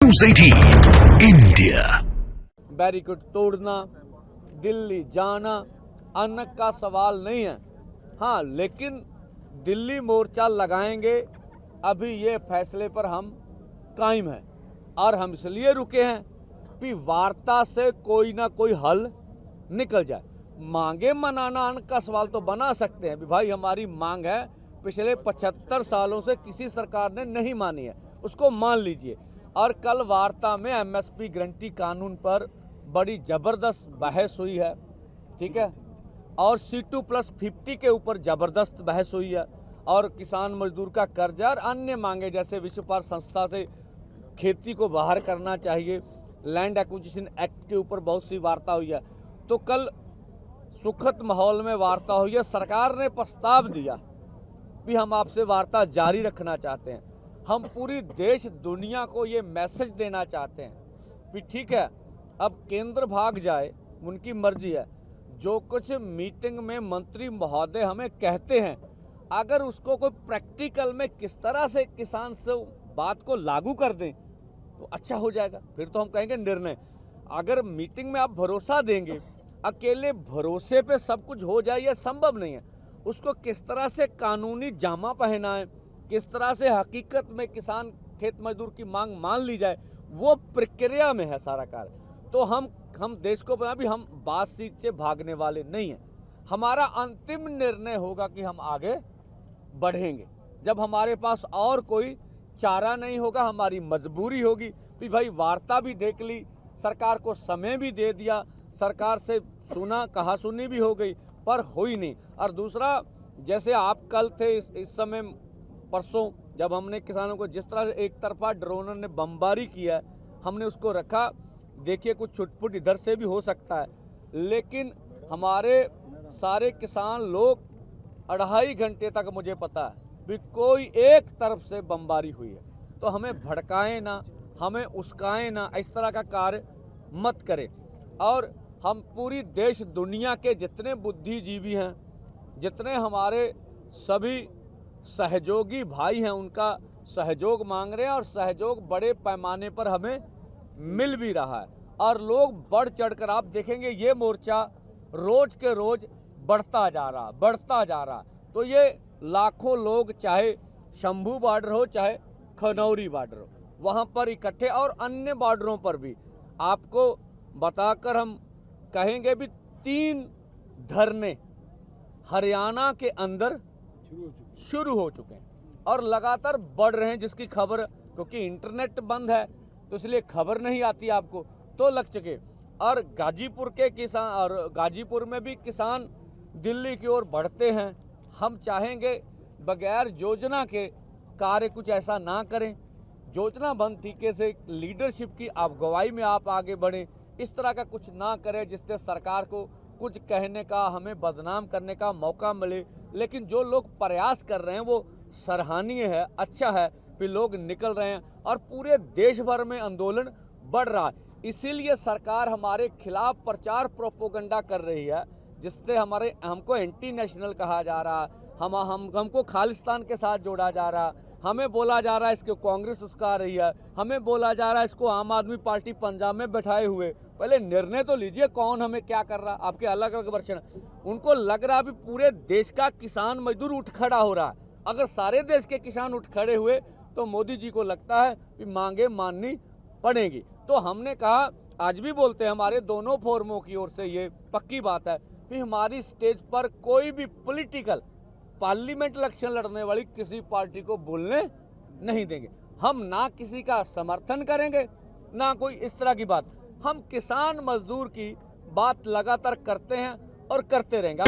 News 18 India. Barricade तोड़ना, दिल्ली जाना अन्न का सवाल नहीं है। हाँ, लेकिन दिल्ली मोर्चा लगाएंगे, अभी ये फैसले पर हम कायम हैं और हम इसलिए रुके हैं कि वार्ता से कोई ना कोई हल निकल जाए। मांगे मनाना अन्न का सवाल तो बना सकते हैं, भाई हमारी मांग है, पिछले 75 सालों से किसी सरकार ने नहीं मानी है, उसको मान लीजिए। और कल वार्ता में एमएसपी गारंटी कानून पर बड़ी जबरदस्त बहस हुई है, ठीक है, और C2+50 के ऊपर जबरदस्त बहस हुई है, और किसान मजदूर का कर्जा और अन्य मांगे जैसे विश्व व्यापार संस्था से खेती को बाहर करना चाहिए, लैंड एक्विजिशन एक्ट के ऊपर बहुत सी वार्ता हुई है। तो कल सुखद माहौल में वार्ता हुई है। सरकार ने प्रस्ताव दिया कि हम आपसे वार्ता जारी रखना चाहते हैं। हम पूरी देश दुनिया को ये मैसेज देना चाहते हैं कि ठीक है, अब केंद्र भाग जाए, उनकी मर्जी है। जो कुछ मीटिंग में मंत्री महोदय हमें कहते हैं, अगर उसको कोई प्रैक्टिकल में किस तरह से किसान से बात को लागू कर दें तो अच्छा हो जाएगा। फिर तो हम कहेंगे निर्णय। अगर मीटिंग में आप भरोसा देंगे, अकेले भरोसे पे सब कुछ हो जाए, यह संभव नहीं है। उसको किस तरह से कानूनी जामा पहनाएं, किस तरह से हकीकत में किसान खेत मजदूर की मांग मान ली जाए, वो प्रक्रिया में है सारा कार्य। तो हम देश को बना भी, हम बातचीत से भागने वाले नहीं हैं। हमारा अंतिम निर्णय होगा कि हम आगे बढ़ेंगे जब हमारे पास और कोई चारा नहीं होगा, हमारी मजबूरी होगी कि भाई वार्ता भी देख ली, सरकार को समय भी दे दिया, सरकार से सुना, कहा सुनी भी हो गई, पर हुई नहीं। और दूसरा, जैसे आप कल थे, इस समय परसों जब हमने किसानों को जिस तरह से एक तरफा ड्रोनर ने बमबारी किया, हमने उसको रखा। देखिए, कुछ छुटपुट इधर से भी हो सकता है, लेकिन हमारे सारे किसान लोग 2.5 घंटे तक, मुझे पता है भी कोई एक तरफ से बमबारी हुई है। तो हमें भड़काएं ना, हमें उस्काएं ना, इस तरह का कार्य मत करें। और हम पूरी देश दुनिया के जितने बुद्धिजीवी हैं, जितने हमारे सभी सहयोगी भाई हैं, उनका सहयोग मांग रहे हैं, और सहयोग बड़े पैमाने पर हमें मिल भी रहा है। और लोग बढ़ चढ़कर, आप देखेंगे ये मोर्चा रोज के रोज बढ़ता जा रहा। तो ये लाखों लोग, चाहे शंभू बॉर्डर हो, चाहे खनौरी बॉर्डर हो, वहां पर इकट्ठे, और अन्य बॉर्डरों पर भी आपको बताकर हम कहेंगे भी 3 धरने हरियाणा के अंदर शुरू हो चुके हैं और लगातार बढ़ रहे हैं, जिसकी खबर, क्योंकि इंटरनेट बंद है तो इसलिए खबर नहीं आती आपको, तो लग चुके। और गाजीपुर के किसान, और गाजीपुर में भी किसान दिल्ली की ओर बढ़ते हैं। हम चाहेंगे बगैर योजना के कार्य कुछ ऐसा ना करें, योजनाबद्ध तरीके से लीडरशिप की अगुवाई में आप आगे बढ़ें। इस तरह का कुछ ना करें जिससे सरकार को कुछ कहने का, हमें बदनाम करने का मौका मिले। लेकिन जो लोग प्रयास कर रहे हैं वो सराहनीय है, अच्छा है कि लोग निकल रहे हैं और पूरे देश भर में आंदोलन बढ़ रहा है। इसीलिए सरकार हमारे खिलाफ प्रचार प्रोपोगंडा कर रही है, जिससे हमको एंटी नेशनल कहा जा रहा है, हमको खालिस्तान के साथ जोड़ा जा रहा है, हमें बोला जा रहा है इसको कांग्रेस उस्का रही है, हमें बोला जा रहा है इसको आम आदमी पार्टी पंजाब में बैठाए हुए। पहले निर्णय तो लीजिए, कौन हमें क्या कर रहा है। आपके अलग अलग वर्षन, उनको लग रहा है भी पूरे देश का किसान मजदूर उठ खड़ा हो रहा है। अगर सारे देश के किसान उठ खड़े हुए तो मोदी जी को लगता है कि मांगे माननी पड़ेगी। तो हमने कहा, आज भी बोलते हैं, हमारे दोनों फोरमों की ओर से ये पक्की बात है कि हमारी स्टेज पर कोई भी पॉलिटिकल पार्लियामेंट इलेक्शन लड़ने वाली किसी पार्टी को बोलने नहीं देंगे। हम ना किसी का समर्थन करेंगे, ना कोई इस तरह की बात। हम किसान मजदूर की बात लगातार करते हैं और करते रहेंगे।